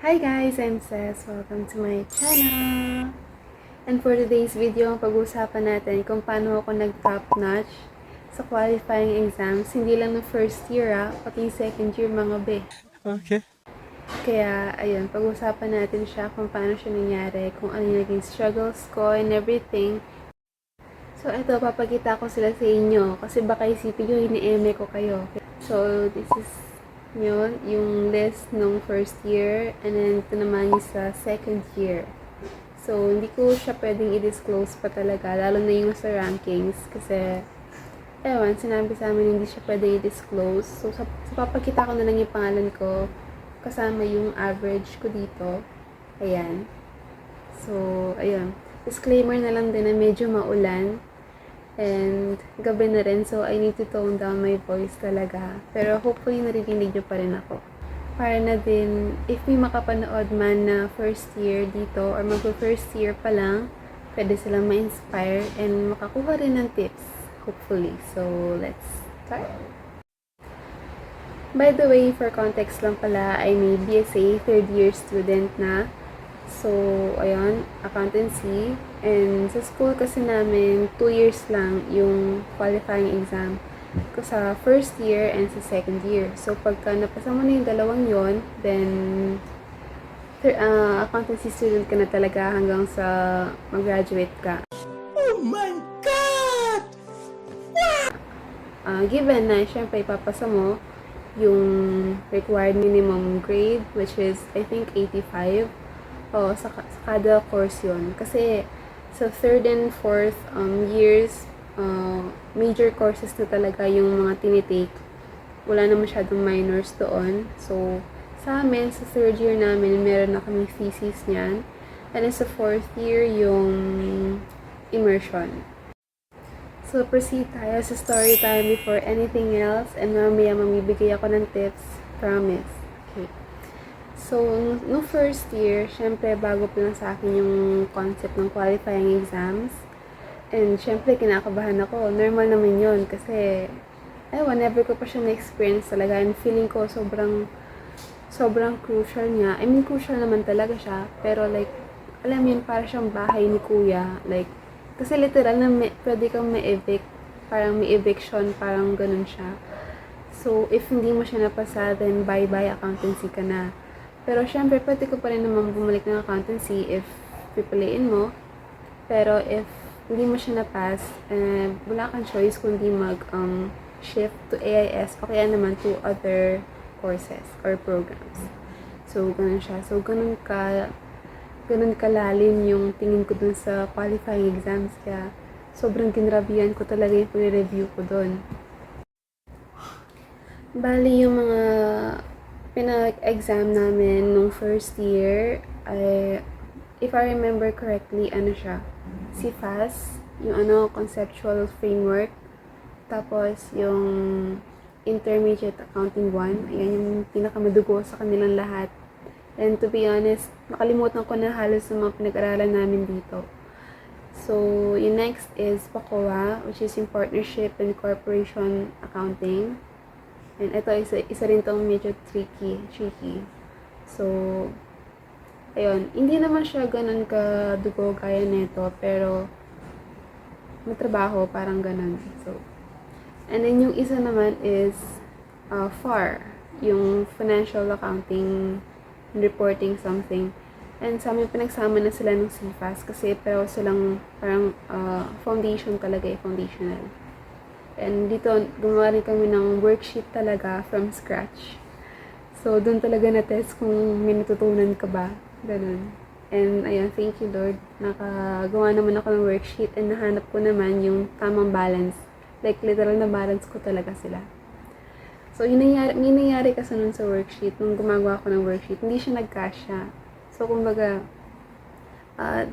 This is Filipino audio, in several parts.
Hi guys, I'm Ces. Welcome to my channel. And for today's video, ang pag-uusapan natin kung paano ako nag-top notch sa qualifying exams. Hindi lang ng first year pati second year mga be. Okay. Kaya, ayun, pag-uusapan natin siya kung paano siya nangyari, kung ano yung naging struggles ko and everything. So, ito, papakita ko sila sa inyo kasi baka isipin nyo, ini-eme ko kayo. So, this is yun, yung list nung first year, and then ito naman yung sa second year. So, hindi ko siya pwedeng i-disclose pa talaga, lalo na yung sa rankings, kasi, ewan, sinabi sa amin hindi siya pwedeng i-disclose. So, papakita ko na lang yung pangalan ko, kasama yung average ko dito. Ayan. So, ayun. Disclaimer na lang din na medyo maulan. And gabi na rin, so I need to tone down my voice talaga. Pero hopefully naririnig nyo pa rin ako. Para na din, if may makapanood man na first year dito or mag-first year pa lang, pwede silang ma-inspire and makakuha rin ng tips, hopefully. So, let's start. By the way, for context lang pala, I'm a BSA third year student na. So, ayun, accountancy. And sa school kasi namin, 2 years lang yung qualifying exam ko sa first year and sa second year. So, pagka napasa mo na yung dalawang yon, then accountancy student ka na talaga hanggang sa mag-graduate ka. Oh my God! Given na, syempre, ipapasa mo yung required minimum grade, which is, I think, 85. Sa kada course yun. Kasi, sa third and fourth years, major courses na talaga yung mga tinitake. Wala na masyadong minors doon. So, sa amin, sa third year namin, meron na kami thesis niyan. And then sa fourth year, yung immersion. So, proceed tayo sa story time before anything else. And mamaya mamibigay ako ng tips. Promise. Okay. So, no first year, syempre bago pa lang sa akin yung concept ng qualifying exams. And syempre kinakabahan ako. Normal naman yun kasi whenever ko pa siya na-experience talaga and feeling ko sobrang crucial niya. I mean, crucial naman talaga siya. Pero like, alam yun, para siyang bahay ni kuya. Like, kasi literal na pwede kang ma-evict. Parang may eviction, parang ganun siya. So, if hindi mo siya napasa, then bye-bye accountancy ka na. Pero syempre, pwede ko pa rin naman bumalik ng accountancy if pipiliin mo. Pero if hindi mo siya na-pass, wala kang choice kundi shift to AIS o kaya naman to other courses or programs. So, ganun siya. So, ganun kalalim yung tingin ko dun sa qualifying exams. Kaya, sobrang ginrabihan ko talaga yung pag-review ko dun. Bali, yung mga pinag-exam namin nung first year, if I remember correctly, siya, CFAS, yung conceptual framework, tapos yung intermediate accounting 1, ayan yung pinakamadugo sa kanilang lahat. And to be honest, nakalimutan ko na halos sa mga pinag-aralan namin dito. So, yung next is PACOA, which is yung Partnership and Corporation Accounting. And ito, isa rin tong medyo tricky. So, ayun. Hindi naman siya ganun kadugo gaya nito, pero may trabaho, parang ganun. So, and then yung isa naman is FAR, yung Financial Accounting Reporting something. And sa amin, pinagsama na sila ng CFAS kasi pero silang parang foundation talaga, foundational. And dito, gumawa rin kami ng worksheet talaga from scratch. So, doon talaga na-test kung may natutunan ka ba. Ganun. And, ayun, thank you Lord. Nakagawa naman ako ng worksheet and nahanap ko naman yung tamang balance. Like, literal na balance ko talaga sila. So, yung nangyari kasi nun sa worksheet, nung gumagawa ko ng worksheet, hindi siya nagkasya. So, kumbaga,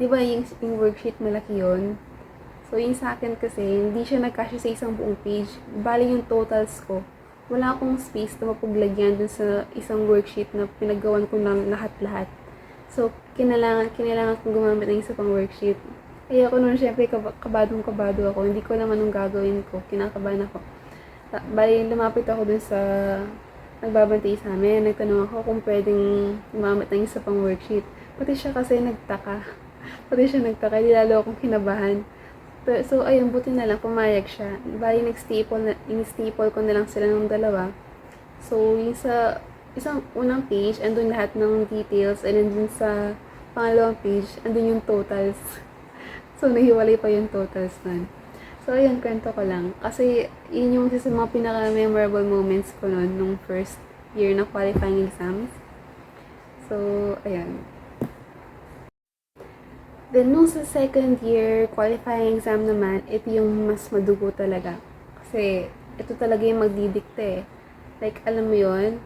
di ba yung worksheet malaki yun? So, yung sa akin kasi, hindi siya nagkasya sa isang buong page. Bali yung totals ko. Wala akong space na mapaglagyan dun sa isang worksheet na pinagawan ko ng lahat-lahat. So, kailangan kong gumamit ng isa pang worksheet. Kaya ako nun, syempre, kabadong-kabado ako. Hindi ko naman nung gagawin ko. Kinakabahan ako. Bali, lumapit ako dun sa nagbabantay sa amin. Nagtanong ako kung pwedeng gumamit ng isa pang worksheet. Pati siya kasi nagtaka. Pati siya nagtaka, di lalo akong kinabahan. So, ayun, buti na lang, pumayag siya. Bali, in-staple ko na lang sila ng dalawa. So, yung sa isang unang page, andun lahat ng details, and then dun sa pangalawang page, andun yung totals. So, nahiwalay pa yung totals nun. So, ayun, kwento ko lang. Kasi, yun yung isa sa mga pinaka-memorable moments ko nun, nung first year na qualifying exams. So, ayun. Then, nung sa second year qualifying exam naman, ito yung mas madugo talaga. Kasi, ito talaga yung magdidikte eh. Like, alam mo yun,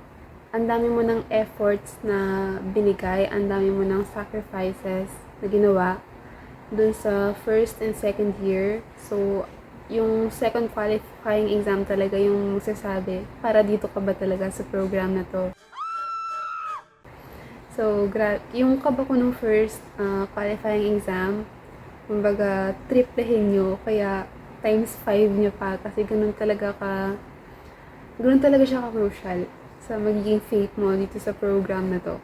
ang dami mo ng efforts na binigay, ang dami mo ng sacrifices na ginawa dun sa first and second year. So, yung second qualifying exam talaga yung magsasabi para dito ka ba talaga sa program na to. So, yung kaba ko nung first qualifying exam, kumbaga, triplehin nyo, kaya times 5 nyo pa, kasi ganun talaga siya ka-crucial sa magiging fate mo dito sa program na to.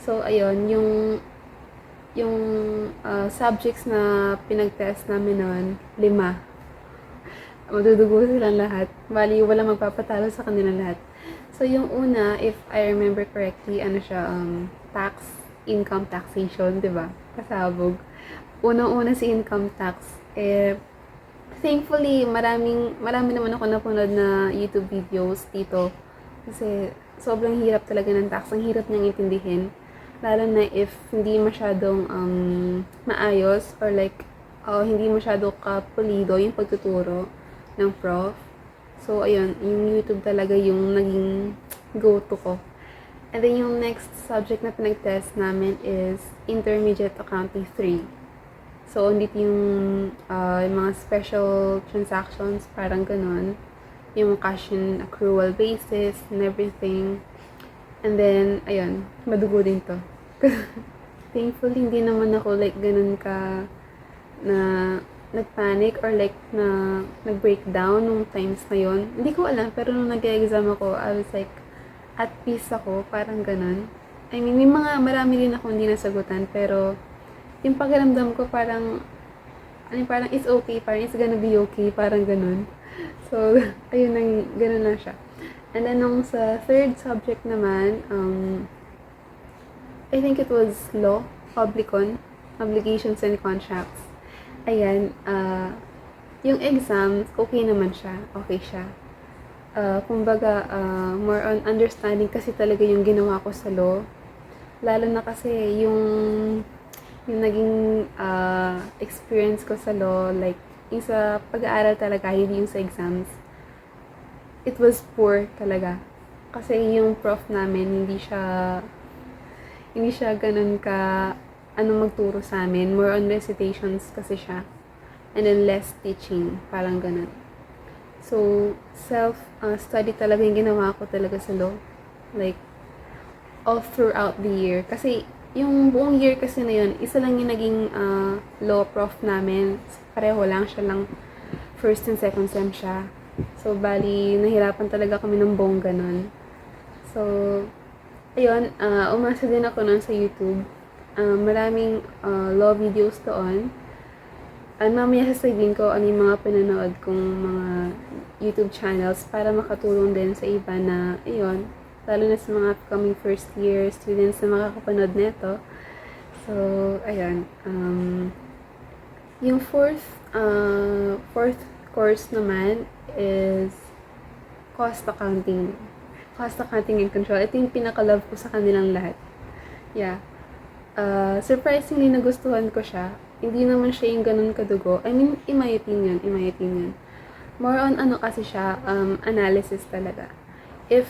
So, ayun, yung subjects na pinag-test namin noon, 5. Madudugo silang lahat. Bali, wala magpapatalo sa kanilang lahat. So, yung una, if I remember correctly, income taxation, di ba? Kasabog. Unang-una si income tax. Thankfully, marami naman ako napanood na YouTube videos dito. Kasi, sobrang hirap talaga ng tax. Ang hirap niyang intindihin. Lalo na if hindi masyadong maayos or like, hindi masyado kapulido yung pagtuturo ng prof. So, ayun, yung YouTube talaga yung naging go-to ko. And then, yung next subject na pinag-test namin is Intermediate Accounting 3. So, dito yung mga special transactions, parang ganun. Yung cash and accrual basis and everything. And then, ayun, madugo din to. Thankfully, hindi naman ako like ganun ka na nagpanic or like na nag-breakdown nung times na yon. Hindi ko alam, pero nung nag-exam ako, I was like, at peace ako, parang ganun. I mean, marami din ako hindi nasagutan, pero yung pakiramdam ko parang it's okay, parang it's gonna be okay, parang ganun. So, ayun, ganun lang siya. And then, nung sa third subject naman, I think it was law, publicon, obligations and contracts. Ayan, yung exams, okay naman siya. Okay siya. Kumbaga, more on understanding kasi talaga yung ginawa ko sa law. Lalo na kasi yung naging experience ko sa law, like, yung sa pag-aaral talaga, hindi yung sa exams. It was poor talaga. Kasi yung prof namin, hindi siya ganun ka magturo sa amin. More on recitations kasi siya. And then less teaching. Parang ganun. So, self-study talaga yung ginawa ko talaga sa law. Like, all throughout the year. Kasi, yung buong year kasi na yun, isa lang yung naging law prof namin. Pareho lang, siya lang first and second sem siya. So, bali, nahirapan talaga kami ng bongga nun. So, ayun, umasa din ako nun sa YouTube. Maraming law videos doon. Mamaya sasabihin ko ano yung mga pinanood kong mga YouTube channels para makatulong din sa iba na, ayun, lalo na sa mga upcoming first year students na makakapanood nito. So, ayun. Yung fourth course naman is cost accounting. Cost accounting and control. Ito yung pinaka-love ko sa kanilang lahat. Yeah. Surprisingly, nagustuhan ko siya. Hindi naman siya yung ganun kadugo. I mean, in my opinion. More on kasi siya, analysis talaga. If,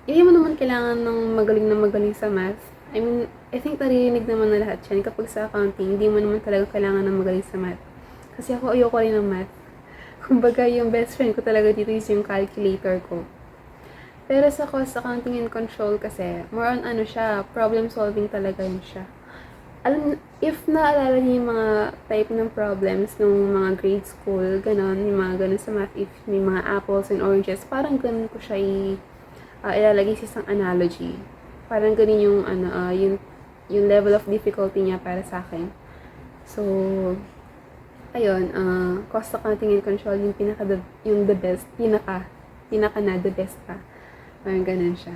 hindi mo naman kailangan ng magaling sa math. I mean, I think naririnig naman na lahat yan. Kapag sa accounting, hindi mo naman talaga kailangan ng magaling sa math. Kasi ako, ayoko rin ng math. Kumbaga, yung best friend ko talaga dito is yung calculator ko. Pero sa cost accounting and control kasi, more on siya, problem solving talaga yun siya. If naalala niyo yung mga type ng problems nung mga grade school, ganon, yung mga ganon sa math, if may mga apples and oranges, parang ganon ko siya ilalagay sa isang analogy. Parang ganun yung, yung level of difficulty niya para sa akin. So, ayun, cost accounting and control, yung yung the best, pinaka na the best pa. Parang ganun siya.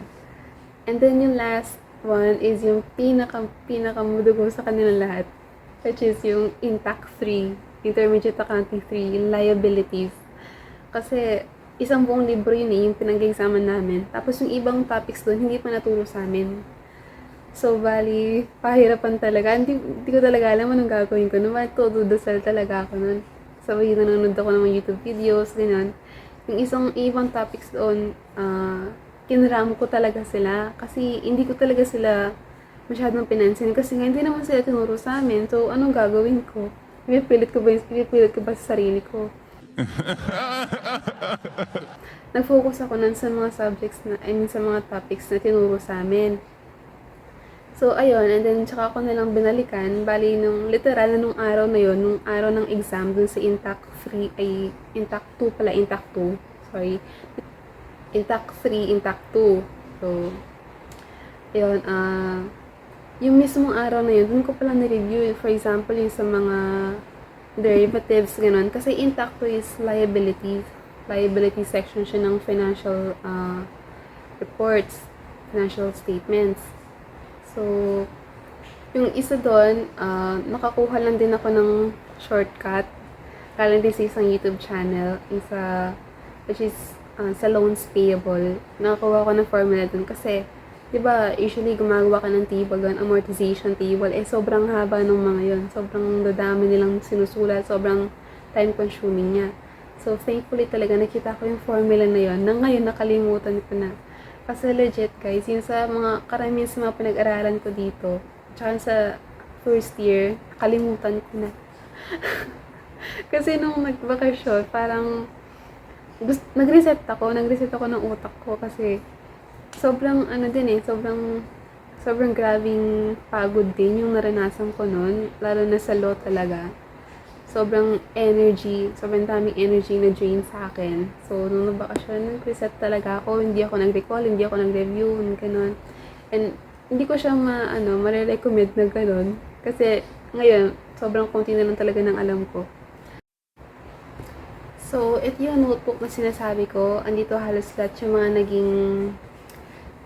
And then yung last one is yung pinaka mudugo sa kanilang lahat, which is yung Intact 3, Intermediate Accounting 3, yung liabilities. Kasi isang buong libro yun yung pinag-examan namin. Tapos yung ibang topics doon, hindi pa naturo sa amin. So, bali, pahirapan talaga. Hindi ko talaga alam anong gagawin ko. Naman, tududasal talaga ako nun. So, nanonood ako ng mga YouTube videos, ganyan. Yung ibang topics doon, kinram ko talaga sila. Kasi, hindi ko talaga sila masyadong pinansin. Kasi nga, hindi naman sila tinuro sa amin. So, anong gagawin ko? Ipipilit ko ba sa sarili ko? Nag-focus ako nun sa mga subjects sa mga topics na tinuro sa amin. So, ayun, and then, tsaka ako nalang binalikan, bali, literal na nung araw na yun, nung araw ng exam, dun sa Intact 2, sorry, Intact 3, Intact 2, so, ayun, yung mismong araw na yun, dun ko pala na-review, for example, yung sa mga derivatives, ganun, kasi Intact 2 is liability section siya ng financial reports, financial statements. So, yung isa doon, nakakuha lang din ako ng shortcut. Galing din sa isang YouTube channel, which is sa loans payable. Nakakuha ko ng formula doon kasi, di ba, usually gumagawa ka ng table doon, amortization table, sobrang haba ng mga yon. Sobrang dadami nilang sinusulat, sobrang time consuming niya. So, thankfully talaga nakita ko yung formula na yon, na ngayon nakalimutan ko na. Kasi legit guys, yun sa mga karamihan sa mga pinag-aralan ko dito, tsaka sa first year, kalimutan ko na. Kasi nung nagbakasyon, parang nag-reset ako ng utak ko kasi sobrang sobrang grabing pagod din yung naranasan ko nun, lalo na sa law talaga. Sobrang daming energy na drain sa akin. So, nung nabakasyon, nag-reset talaga ako. Hindi ako nag-recall, hindi ako nag-review, gano'n. And, hindi ko siya ma-recommend na gano'n. Kasi, ngayon, sobrang konti na lang talaga ng alam ko. So, ito yung notebook na sinasabi ko. Andito halos lahat yung mga naging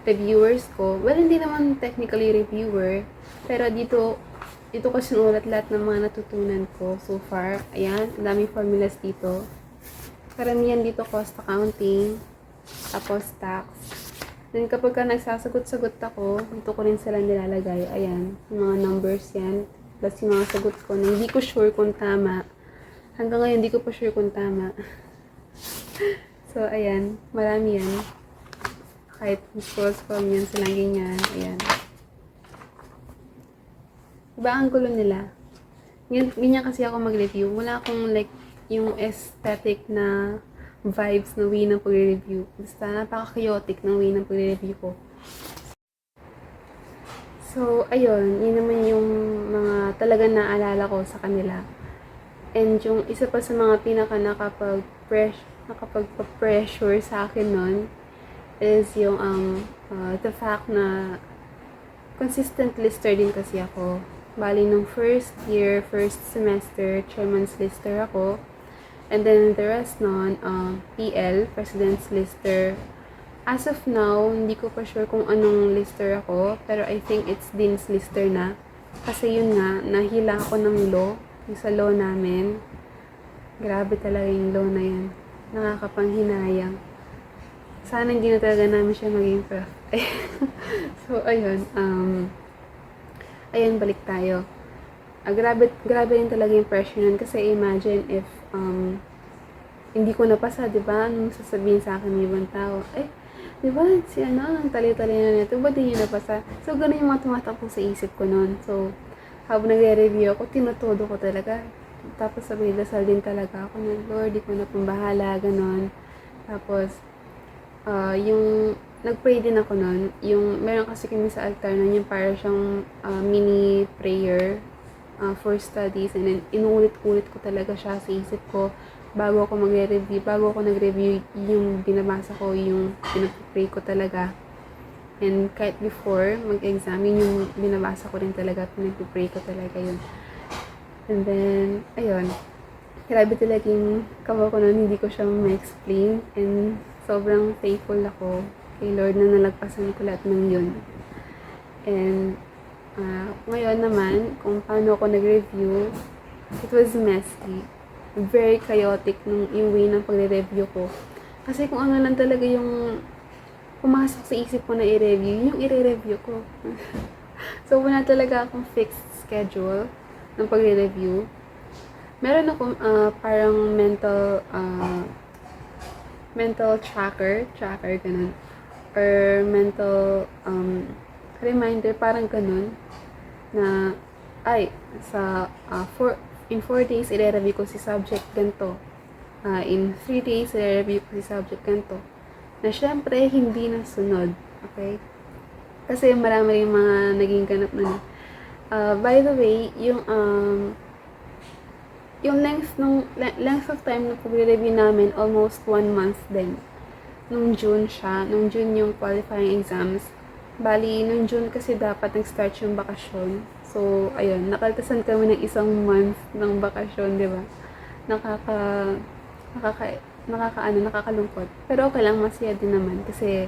reviewers ko. Well, hindi naman technically reviewer. Pero dito ko sinulat lahat ng mga natutunan ko so far. Ayan, ang daming formulas dito. Karamihan dito cost accounting, tapos tax. Then kapag ka nagsasagot-sagot ako, dito ko rin sila nilalagay. Ayan, yung mga numbers yan. Plus yung mga sagot ko na hindi ko sure kung tama. Hanggang ngayon, hindi ko pa sure kung tama. So, ayan, marami yan. Kahit scroll yan silang ganyan. Ayan. Diba ang gulo nila? Ganyan kasi ako mag-review. Wala akong like yung aesthetic na vibes na way ng pag-review. Basta napaka-chaotic ng way ng pag-review ko. So, ayun. Yun naman yung mga talagang naalala ko sa kanila. And yung isa pa sa mga pinaka nakapag-pressure sa akin nun is yung the fact na consistent lister din kasi ako. Bali, nung first semester, chairman's lister ako. And then, the rest nun, PL, president's lister. As of now, hindi ko pa sure kung anong lister ako. Pero I think it's dean's lister na. Kasi yun nga, nahila ako ng law. Yung sa law namin. Grabe talaga yung law na yan. Nakakapanghinayang. Sana hindi na talaga namin siya maging prof. So, ayun. Ayun, balik tayo. Grabe rin talaga yung pressure nun. Kasi imagine if hindi ko napasa, di ba? Anong sasabihin sa akin ng ibang tao? Di ba? Si ang tali-tali na nito. Ba't di nyo napasa? So, ganun yung mga tumatakbo sa isip ko nun. So, habang nagre-review ako, tinutodo ko talaga. Tapos sabi, dasal din talaga ako na, Lord, di ko na pong bahala, ganun. Tapos, yung nag-pray din ako nun, yung meron kasi kami sa altar nun, yung para siyang mini prayer for studies, and then inuulit-ulit ko talaga siya sa isip ko bago ako magre-review, bago ako nag-review, yung binabasa ko, yung pinag-pray ko talaga. And kahit before mag-exam, yung binabasa ko rin talaga, pinag-pray ko talaga yun. And then, ayun, grabe talaga yung kawa ko nun, hindi ko siya ma-explain. And sobrang thankful ako kay Lord na nalagpasan ko lahat ng yun. And ngayon naman, kung paano ako nag-review, it was messy. Very chaotic yung way ng pagre-review ko. Kasi kung ano lang talaga yung pumasok sa isip ko na i-review, yung i-review ko. So, wala talaga akong fixed schedule ng pagre-review. Meron akong parang mental tracker, ganun. Or mental reminder, parang ganun. Na, in 4 days, i-review ko si subject ganito. In 3 days, i-review ko si subject ganito. Na syempre, hindi nasunod. Okay? Kasi marami rin mga naging ganap na. By the way, yung length of time na pag-review namin, almost 1 month din. Nung June siya. Nung June yung qualifying exams. Bali, nung June kasi dapat nag-start yung bakasyon. So, ayun, nakaltasan kami ng 1 month ng bakasyon, di ba? Nakakalungkot. Pero okay lang, masaya din naman. Kasi,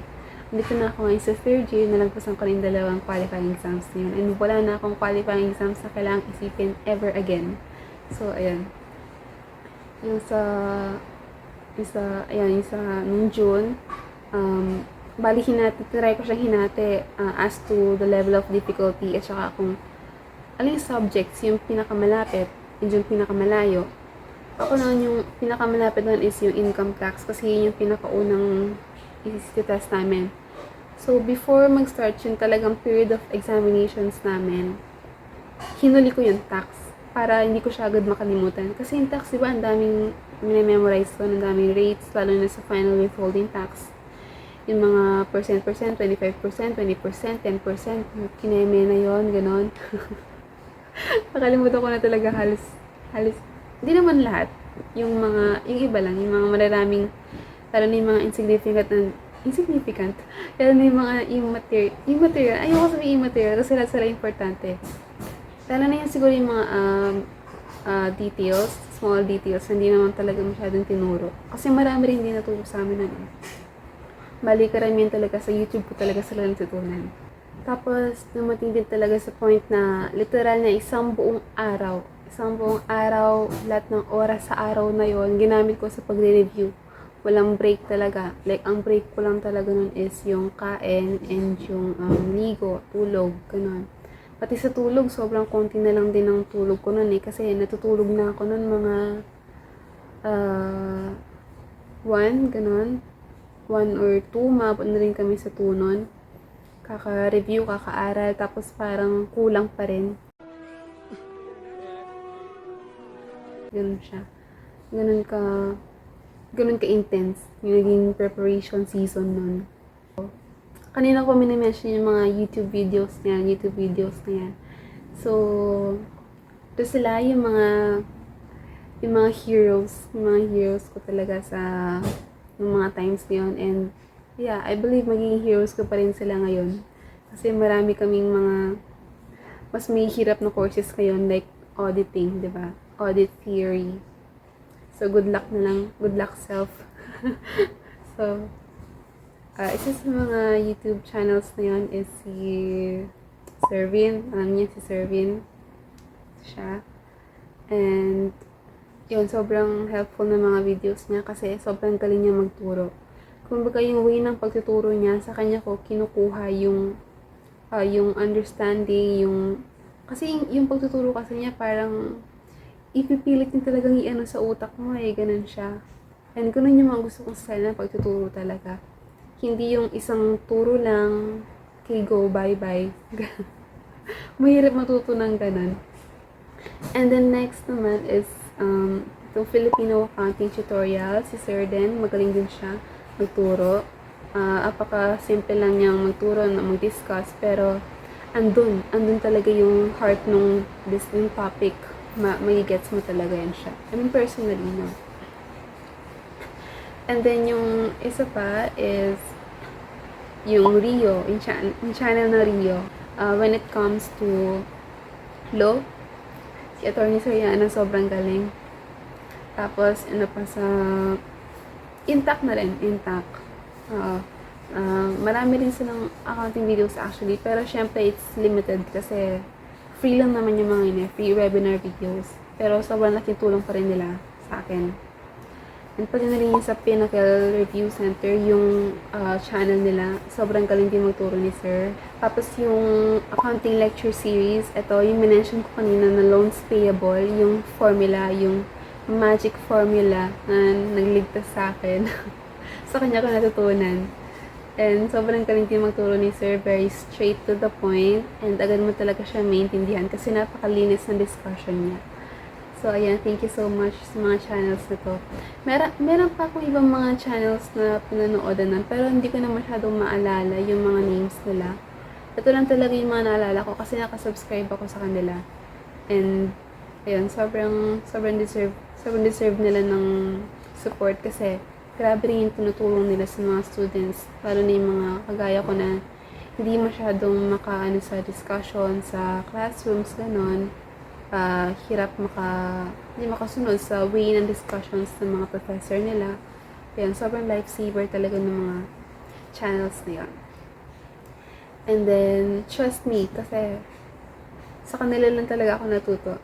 dito na ako ngayon sa 3rd year, nalagpasan ko rin 2 qualifying exams na yun. And wala na akong qualifying exams na kailangang isipin ever again. So, ayun. Yung nung June, bali try ko siyang hinati as to the level of difficulty at saka kung alin subjects yung pinakamalapit and yung pinakamalayo. Ako naman yung pinakamalapit doon is yung income tax kasi yun yung pinakaunang i-test namin. So, before mag-start yung talagang period of examinations namin, hinuli ko yung tax para hindi ko siya agad makalimutan. Kasi yung tax, diba, ang daming minimemorize ko, ang daming rates, lalo na sa final withholding tax. Yung mga percent, 25%, 20%, 10%, kineme na yon ganon. Nakalimutan ko na talaga halos, hindi naman lahat. Yung iba lang, yung mga mararaming, lalo na yung mga insignificant, lalo na yung mga immaterial, ayoko sabihin immaterial, kasi lahat sila importante. Lalo na yung siguro yung mga details, small details, hindi naman talaga masyadong tinuro. Kasi marami rin hindi naturo sa amin nun. Bali, karamihan talaga sa YouTube ko talaga sila natutunan. Tapos, dumating din talaga sa point na literal na isang buong araw, lahat ng oras sa araw na yon ginamit ko sa pagre-review. Walang break talaga. Like, ang break ko lang talaga nun is yung kain and yung ligo, tulog, ganun. Pati sa tulog, sobrang konti na lang din ang tulog ko nun eh. Kasi natutulog na ako nun mga 1, ganun. 1 or 2, maabot na rin kami sa 2 nun. Kaka-review, kaka-aral, tapos parang kulang pa rin. Ganun siya. Ganun ka-intense yung naging preparation season nun. Kanina ko minimension yung mga YouTube videos na yan. So, ito sila yung mga heroes ko talaga sa yung mga times na yun. And yeah, I believe magiging heroes ko pa rin sila ngayon. Kasi marami kaming mas may hirap na courses ngayon, like auditing, di ba? Audit theory. So, good luck na lang. Good luck, self. So, isa sa mga YouTube channels na yun is si Servin. Alam niya si Servin. Siya. And, yun, sobrang helpful na mga videos niya kasi sobrang galing niya magturo. Kumbaga, yung way ng pagtuturo niya, sa kanya ko kinukuha yung understanding, kasi yung pagtuturo kasi niya parang ipipilit niya talagang i-ano sa utak mo eh, ganun siya. And ganun yung mga gusto kong style ng pagtuturo talaga. Hindi yung isang turo lang, okay, go, bye-bye. Mahirap matuto ng ganun. And then next naman is itong Filipino accounting tutorial, si Sir Den, magaling din siya magturo. Apaka-simple lang niyang magturo, mag-discuss, pero andun talaga yung heart nung topic. May gets mo talaga yan siya. I mean, personally, no. And then, yung isa pa is yung Rio, yung channel na Rio. When it comes to law, si Attorney Soriano sobrang galing. Tapos, ano pa sa intact na rin, intact. Oo. Marami rin silang accounting videos actually, pero syempre it's limited kasi free lang naman yung mga yun free webinar videos. Pero sobrang laking tulong pa rin nila sa akin. And pati na rin yung sa Pinnacle Review Center, yung channel nila, sobrang galing din magturo ni Sir. Tapos yung accounting lecture series, ito yung minention ko kanina na loans payable, yung formula, yung magic formula na nagligtas sa akin. Sa kanya ko natutunan. And sobrang galing din magturo ni Sir, very straight to the point, and agad mo talaga siya maintindihan kasi napakalinis ng discussion niya. So, ayan, thank you so much sa mga channels na to. Meron pa akong ibang mga channels na pinanoodan nun, pero hindi ko na masyadong maalala yung mga names nila. Ito lang talaga yung mga naalala ko kasi nakasubscribe ako sa kanila. And, ayun, sobrang deserve nila ng support kasi grabe rin yung tinutulong nila sa mga students, lalo na yung mga kagaya ko na hindi masyadong makaano sa discussion sa classrooms, ganon. Hirap hindi makasunod sa way ng discussions ng mga professor nila. Ayan, sobrang lifesaver talaga ng mga channels na yun. And then, trust me, kasi sa kanila lang talaga ako natuto.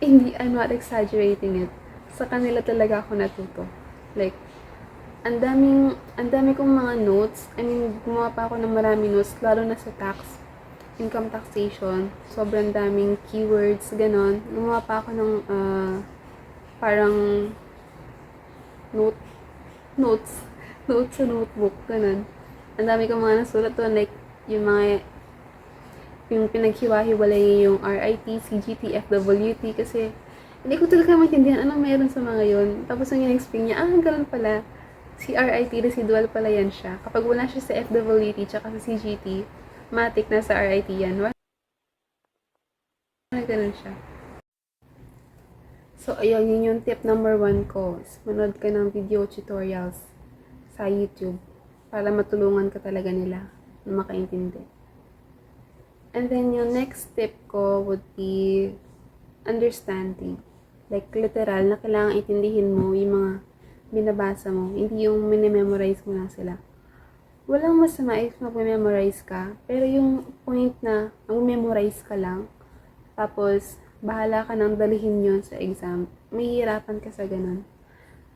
Hindi, I'm not exaggerating it. Sa kanila talaga ako natuto. Like, ang dami kong mga notes. I mean, gumawa pa ako ng maraming notes, lalo na sa income taxation. Sobrang daming keywords, ganon. Gumawa pa ako ng parang notes sa notebook, ganon. Ang dami kong mga nasulat doon, like, yung pinaghiwa-hiwalay yung RIT, CGT, FWT, kasi hindi ko talaga maintindihan anong meron sa mga yun. Tapos yung in-explain niya, ganun pala. Si RIT, residual pala yan siya. Kapag wala siya sa FWT, tsaka sa CGT, matik na sa RIT yan. Ganun siya. So, ayun, yun yung tip number 1 ko. Manood ka ng video tutorials sa YouTube para matulungan ka talaga nila na makaintindi. And then, yung next tip ko would be understanding. Like, literal, na kailangan intindihin mo yung mga binabasa mo. Hindi yung minimemorize mo lang sila. Walang masama if mag-memorize ka, pero yung point na mag-memorize ka lang, tapos bahala ka nang dalihin yun sa exam, mahihirapan ka sa ganun.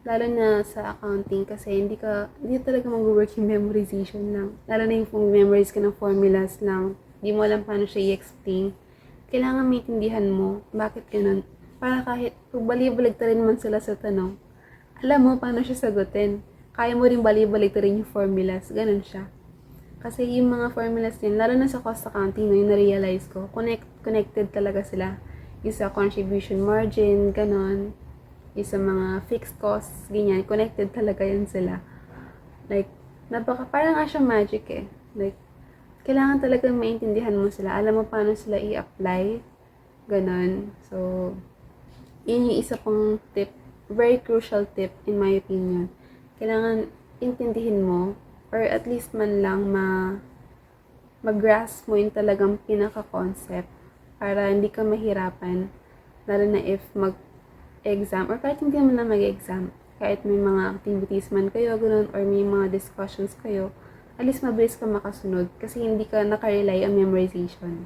Lalo na sa accounting kasi hindi talaga mag-work yung memorization lang. Lalo na yung kung memorize ka ng formulas lang, hindi mo alam paano siya i-explain. Kailangan maintindihan mo bakit ganun. Para kahit kung bali-baligtarin man sila sa tanong, alam mo paano siya sagutin. Kaya mo rin bali-balik rin yung formulas. Ganun siya. Kasi yung mga formulas din, lalo na sa cost accounting, no, yung na-realize ko, connected talaga sila. Yung sa contribution margin, ganun. Yung sa mga fixed costs, ganyan. Connected talaga yan sila. Like, parang nga siya magic eh. Like, kailangan talaga maintindihan mo sila. Alam mo paano sila i-apply. Ganun. So, yun yung isa pang tip. Very crucial tip in my opinion. Kailangan intindihin mo or at least man lang mag-grasp mo yung talagang pinaka-concept para hindi ka mahirapan lalo na if mag-exam or kahit hindi mo na mag-exam, kahit may mga activities man kayo ganun, or may mga discussions kayo, at least mabilis ka makasunod kasi hindi ka nakarely on memorization.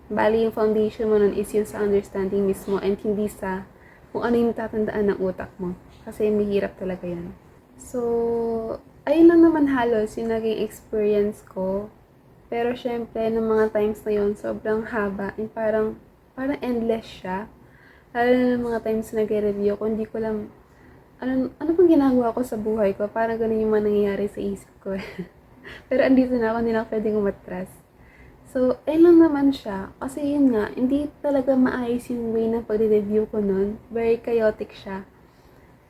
Bali yung foundation mo nun is yun sa understanding mismo and hindi sa kung ano yung tatandaan ng utak mo kasi mahirap talaga yan. So, ayun lang naman halos yung naging experience ko. Pero syempre, ng mga times na yun, sobrang haba. And parang endless siya. Lalo na ng mga times na nag-review ko, hindi ko alam, ano pang ginagawa ko sa buhay ko? Parang ganun yung mga nangyayari sa isip ko. Pero andito na ako, hindi na ako pwedeng umatras. So, ayun lang naman siya. Kasi yun nga, hindi talaga maayos yung way ng pag-review ko nun. Very chaotic siya.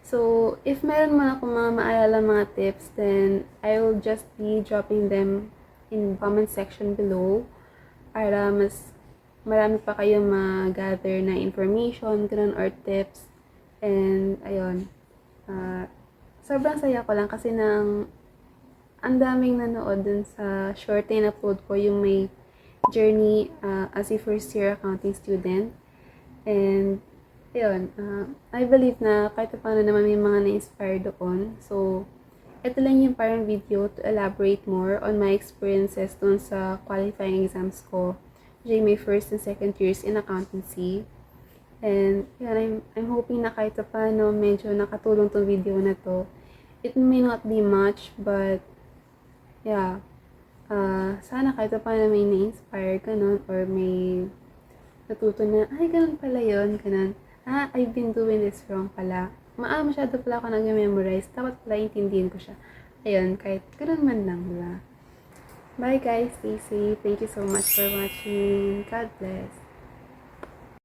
So, if meron man ako mga maalala mga tips, then I will just be dropping them in the comment section below para mas marami pa kayo ma-gather na information, ganun, or tips. And, ayun. sobrang saya ko lang kasi ang daming nanood dun sa short na in-upload ko, yung may journey as a first year accounting student. And, yun, I believe na kahit paano naman may mga na-inspire doon. So, ito lang yung parang video to elaborate more on my experiences dun sa qualifying exams ko during my first and second years in accountancy. And, yun, I'm hoping na kahit paano medyo nakatulong tong video na to. It may not be much, but, yeah, sana kahit paano may na-inspire ka nun or may natuto na, ay, ganun pala yun, ganun. I've been doing this wrong pala. Masyado pala ako nag-memorize. Dapat pala intindihin ko siya. Ayun, kahit ganun man lang, diba? Bye guys, stay safe. Thank you so much for watching. God bless.